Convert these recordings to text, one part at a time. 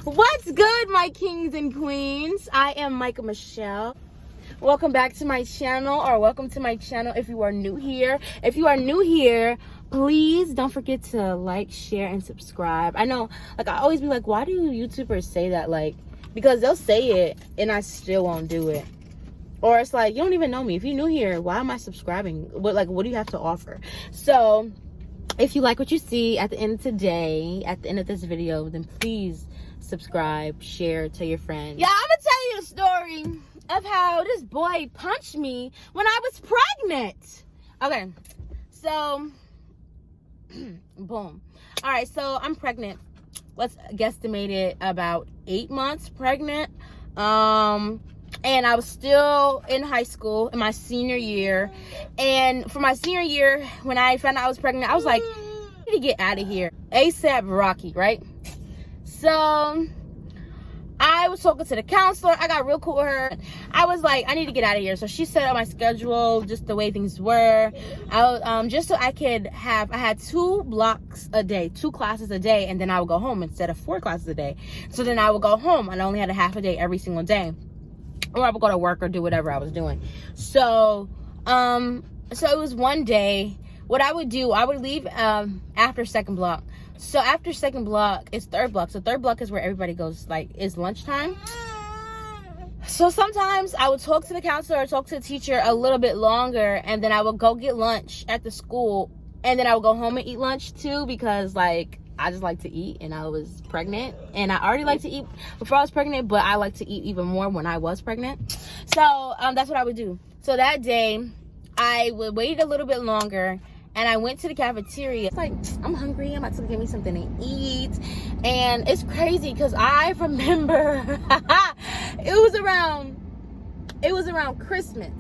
What's good, my kings and queens? I am Micah Michelle. Welcome back to my channel, or welcome to my channel if you are new here. If you are new here, please don't forget to like, share, and subscribe. I know, like, I always be like, why do YouTubers say that? Like, because they'll say it and I still won't do it. Or it's like, you don't even know me. If you're new here, why am I subscribing? What do you have to offer? So if you like what you see at the end of today, at the end of this video, then please subscribe, share, tell your friends. Yeah, I'm gonna tell you a story of how this boy punched me when I was pregnant. Okay, so boom. All right, so I'm pregnant. Let's guesstimate it about 8 months pregnant. And I was still in high school in my senior year. And for my senior year, when I found out I was pregnant, I was like, I need to get out of here. ASAP Rocky, right? So I was talking to the counselor. I got real cool with her. I was like, I need to get out of here. So she set up my schedule, just the way things were. Just so I had 2 blocks a day, 2 classes a day, and then I would go home instead of 4 classes a day. So then I would go home and I only had a half a day every single day. Or I would go to work or do whatever I was doing. So it was one day. What I would do, I would leave after second block. So after second block is third block. So third block is where everybody goes, like, it's lunchtime. So sometimes I would talk to the counselor or talk to the teacher a little bit longer, and then I would go get lunch at the school, and then I would go home and eat lunch too, because, like, I just like to eat, and I was pregnant, and I already liked to eat before I was pregnant, but I like to eat even more when I was pregnant. So that's what I would do. So that day I would wait a little bit longer, and I went to the cafeteria. It's like, I'm hungry, I'm about to get me something to eat. And it's crazy because I remember it was around Christmas.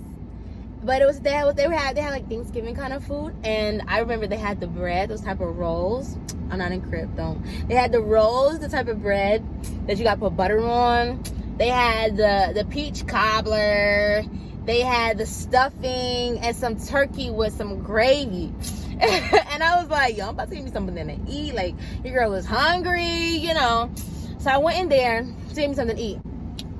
But they had like Thanksgiving kind of food, and I remember they had the bread, those type of rolls. I'm not in crib though. They had the rolls, the type of bread that you got to put butter on. They had the peach cobbler. They had the stuffing and some turkey with some gravy. And I was like, yo, I'm about to give me something to eat. Like, your girl is hungry, you know. So I went in there to get me something to eat.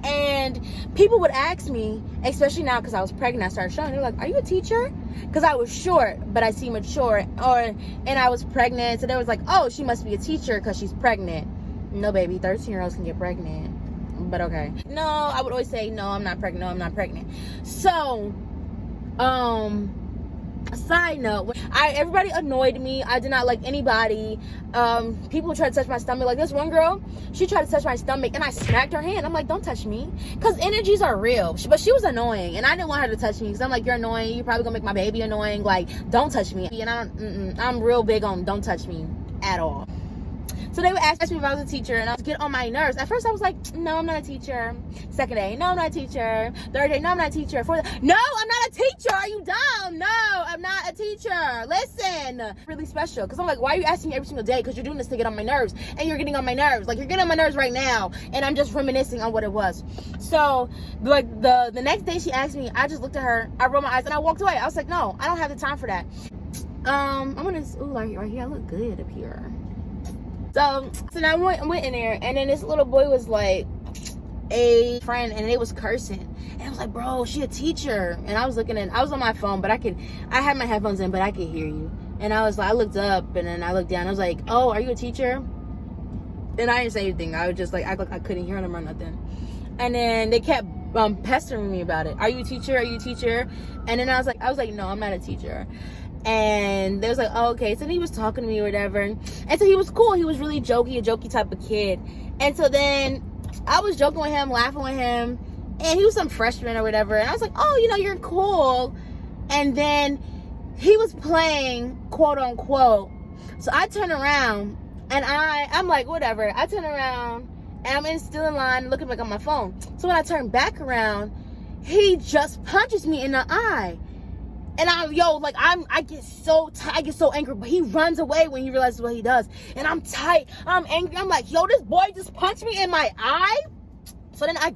And people would ask me, especially now because I was pregnant, I started showing. They're like, are you a teacher? Because I was short, but I seem mature. And I was pregnant. So they was like, oh, she must be a teacher because she's pregnant. No, baby, 13-year-olds can get pregnant. But okay. No, I would always say, no, I'm not pregnant. No, I'm not pregnant. So, side note, everybody annoyed me. I did not like anybody. People tried to touch my stomach. Like this one girl, she tried to touch my stomach and I smacked her hand. I'm like, don't touch me, because energies are real. But she was annoying and I didn't want her to touch me because I'm like, you're annoying, you're probably gonna make my baby annoying. Like, don't touch me. And I'm real big on don't touch me at all. So they would ask me if I was a teacher, and I would get on my nerves. At first I was like, no, I'm not a teacher. Second day, no, I'm not a teacher. Third day, no, I'm not a teacher. Fourth day, no, I'm not a teacher. Are you dumb? No, I'm not a teacher. Listen, really special. Because I'm like, why are you asking me every single day? Because you're doing this to get on my nerves. And you're getting on my nerves. Like, you're getting on my nerves right now. And I'm just reminiscing on what it was. So, like, the next day she asked me, I just looked at her, I rolled my eyes, and I walked away. I was like, no, I don't have the time for that. I'm gonna, right here, I look good up here. So I went in there, and then this little boy was like a friend, and they was cursing, and I was like, bro, she a teacher. And I was on my phone, but I had my headphones in, but I could hear you. And I was like, I looked up, and then I looked down, I was like, oh, are you a teacher? And I didn't say anything. I was just like, I couldn't hear them or nothing. And then they kept pestering me about it. Are you a teacher? Are you a teacher? And then I was like, no, I'm not a teacher. And they was like, oh, okay. So he was talking to me or whatever, and so he was cool. He was really jokey, a jokey type of kid. And so then I was joking with him, laughing with him, and he was some freshman or whatever, and I was like, oh, you know, you're cool. And then he was playing quote unquote. So I turn around and I'm like, whatever. I turn around and I'm still in line looking back on my phone. So when I turn back around, he just punches me in the eye. And I get so angry, but he runs away when he realizes what he does. And I'm tight, I'm angry. I'm like, yo, this boy just punched me in my eye. So then I'm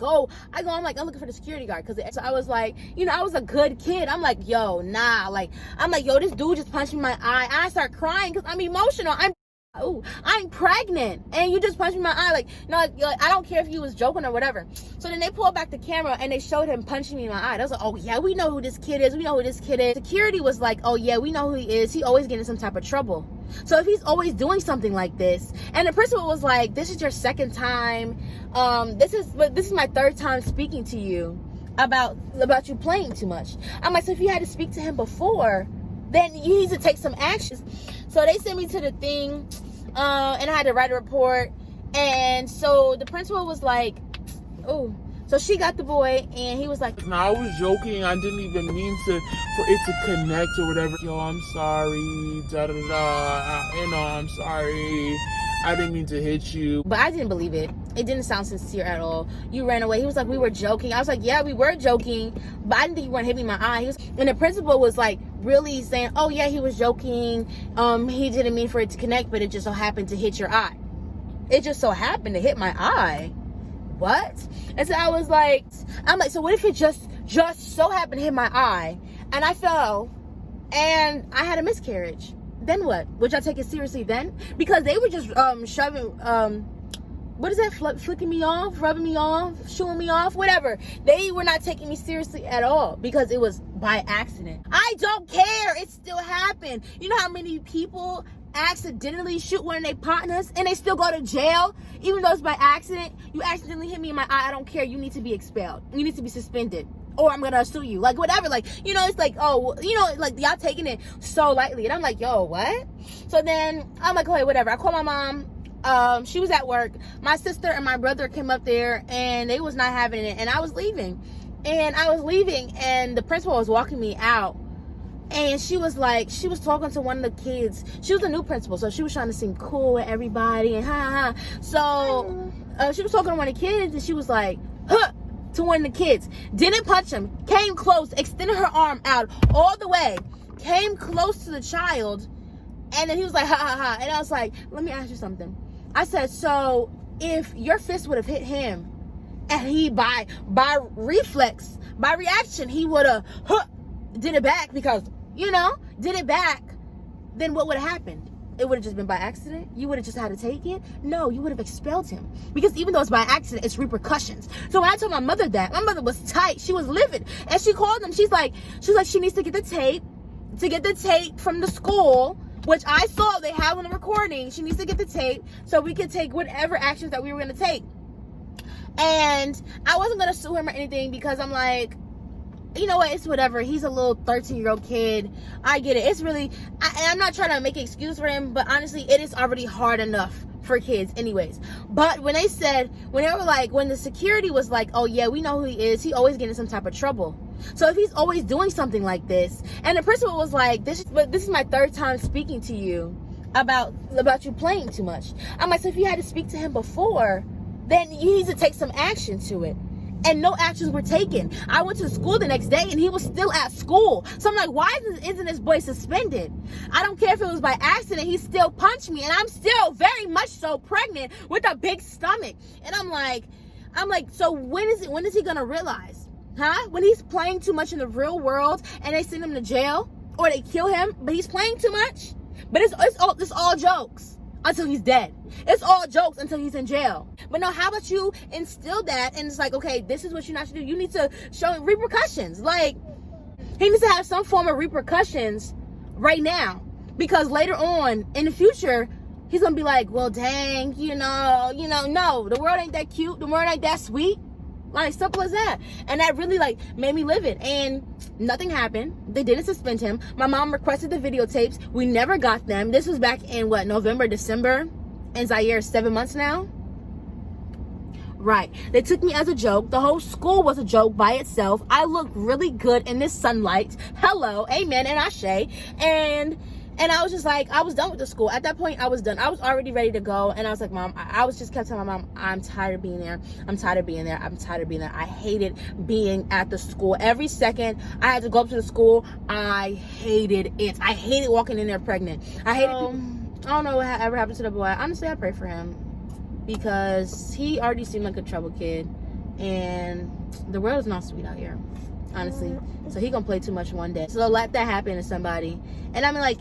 looking for the security guard, because I was like, you know, I was a good kid. I'm like, yo, nah, like, I'm like, yo, this dude just punched me in my eye. I start crying because I'm emotional. I'm oh, I'm pregnant, and you just punched me in my eye. Like, no, like, I don't care if you was joking or whatever. So then they pulled back the camera and they showed him punching me in my eye. They was like, oh yeah, we know who this kid is. We know who this kid is. Security was like, oh yeah, we know who he is. He always getting some type of trouble. So if he's always doing something like this, and the principal was like, this is your second time. This is my third time speaking to you about you playing too much. I'm like, so if you had to speak to him before, then you need to take some actions. So they sent me to the thing, and I had to write a report. And so the principal was like, oh, so she got the boy, and he was like, no, I was joking. I didn't even mean for it to connect or whatever. Yo, I'm sorry. Da da da. I'm sorry. I didn't mean to hit you. But I didn't believe it. It didn't sound sincere at all. You ran away. He was like, we were joking. I was like, yeah, we were joking, but I didn't think you weren't hitting my eye. And the principal was like really saying, oh yeah, he was joking. He didn't mean for it to connect, but it just so happened to hit your eye. It just so happened to hit my eye. What? And so I was like, so what if it just so happened to hit my eye and I fell and I had a miscarriage? Then what? Would y'all take it seriously then? Because they were just shoving, what is that, flicking me off, rubbing me off, shooing me off, whatever. They were not taking me seriously at all because it was by accident. I don't care. It still happened. You know how many people accidentally shoot one of their partners and they still go to jail even though it's by accident? You accidentally hit me in my eye, I don't care. You need to be expelled. You need to be suspended. Or I'm gonna sue you. Like, whatever. Like, you know, it's like, oh, you know, like, y'all taking it so lightly. And I'm like, yo, what? So then I'm like, okay, whatever. I called my mom. She was at work. My sister and my brother came up there and they was not having it. And I was leaving. And the principal was walking me out. And she was talking to one of the kids. She was a new principal, so she was trying to seem cool with everybody and ha. So she was talking to one of the kids, and she was like, huh, to one of the kids. Didn't punch him. Came close, extended her arm out all the way. Came close to the child, and then he was like, ha. And I was like, let me ask you something. I said, so if your fist would have hit him, and he by reflex, by reaction, he would have did it back because, you know, did it back, then what would have happened? It would have just been by accident? You would have just had to take it? No, you would have expelled him. Because even though it's by accident, it's repercussions. So when I told my mother that, my mother was tight. She was livid. And she called them. She's like, she needs to get the tape from the school, which I saw they have on the recording. She needs to get the tape so we could take whatever actions that we were going to take. And I wasn't going to sue him or anything because I'm like, you know what, it's whatever. He's a little 13-year-old kid. I get it. It's really, I'm not trying to make an excuse for him, but honestly, it is already hard enough for kids anyways. But when they were like, when the security was like, oh yeah, we know who he is. He always getting some type of trouble. So if he's always doing something like this, and the principal was like, this is my third time speaking to you about you playing too much. I'm like, so if you had to speak to him before, then you need to take some action to it. And no actions were taken. I went to school the next day and he was still at school. So I'm like, why isn't this boy suspended? I don't care if it was by accident. He still punched me, and I'm still very much so pregnant with a big stomach. And I'm like, so when is he gonna realize? Huh? When he's playing too much in the real world and they send him to jail or they kill him, but he's playing too much? But it's all jokes until he's dead. It's all jokes until he's in jail. But no, how about you instill that, and it's like, okay, this is what you not to do. You need to show repercussions. Like, he needs to have some form of repercussions right now, because later on in the future, he's gonna be like, well, dang, no, the world ain't that cute. The world ain't that sweet. Like, simple as that. And that really, like, made me livid. And nothing happened. They didn't suspend him. My mom requested the videotapes. We never got them. This was back in, November, December. And Zaire is 7 months now. Right. They took me as a joke. The whole school was a joke by itself. I looked really good in this sunlight. Hello. Amen and ashe. And I was just like, I was done with the school. At that point, I was done. I was already ready to go. And I was like, Mom, I was just kept telling my mom, I'm tired of being there. I'm tired of being there. I'm tired of being there. I hated being at the school. Every second I had to go up to the school, I hated it. I hated walking in there pregnant. I hated I don't know what ever happened to the boy. Honestly, I pray for him, because he already seemed like a trouble kid. And the world is not sweet out here, honestly. So he gonna play too much one day. So let that happen to somebody. And I'm like,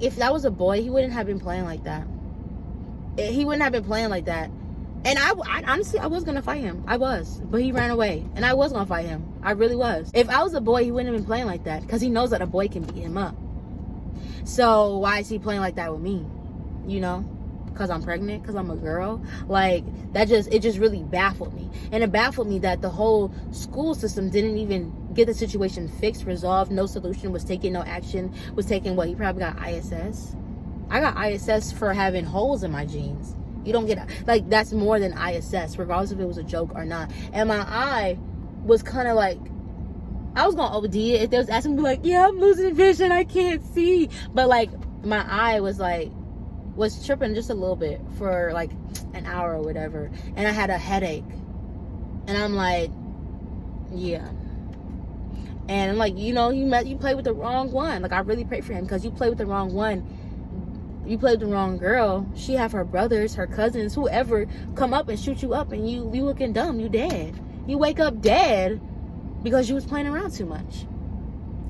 if that was a boy, he wouldn't have been playing like that. he wouldn't have been playing like that. And I honestly, I was gonna fight him. I was, but he ran away, and I was gonna fight him. I really was. If I was a boy, he wouldn't have been playing like that, because he knows that a boy can beat him up. So why is he playing like that with me? You know, because I'm pregnant, because I'm a girl. Like, it just really baffled me. And it baffled me that the whole school system didn't even get the situation fixed, resolved. No solution was taken, no action was taken. What, he probably got ISS? I got ISS for having holes in my jeans. You don't get, like, that's more than ISS, regardless if it was a joke or not. And my eye was kind of like, I was gonna OD it if they was asking me, like, yeah, I'm losing vision, I can't see. But like, my eye was tripping just a little bit for like an hour or whatever, and I had a headache, and I'm like, yeah. And I'm like, you know, you played with the wrong one. Like, I really pray for him, because you played with the wrong one. You played with the wrong girl. She have her brothers, her cousins, whoever come up and shoot you up, and you looking dumb. You dead. You wake up dead because you was playing around too much.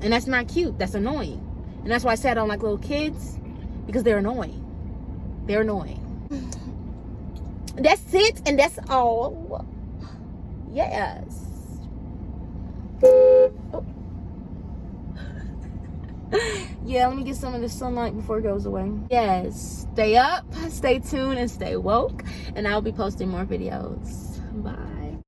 And that's not cute. That's annoying. And that's why I said I don't like little kids, because they're annoying. They're annoying. That's it, and that's all. Yes. Oh. Yeah, let me get some of the sunlight before it goes away. Yes, stay up, stay tuned, and stay woke. And I'll be posting more videos. Bye.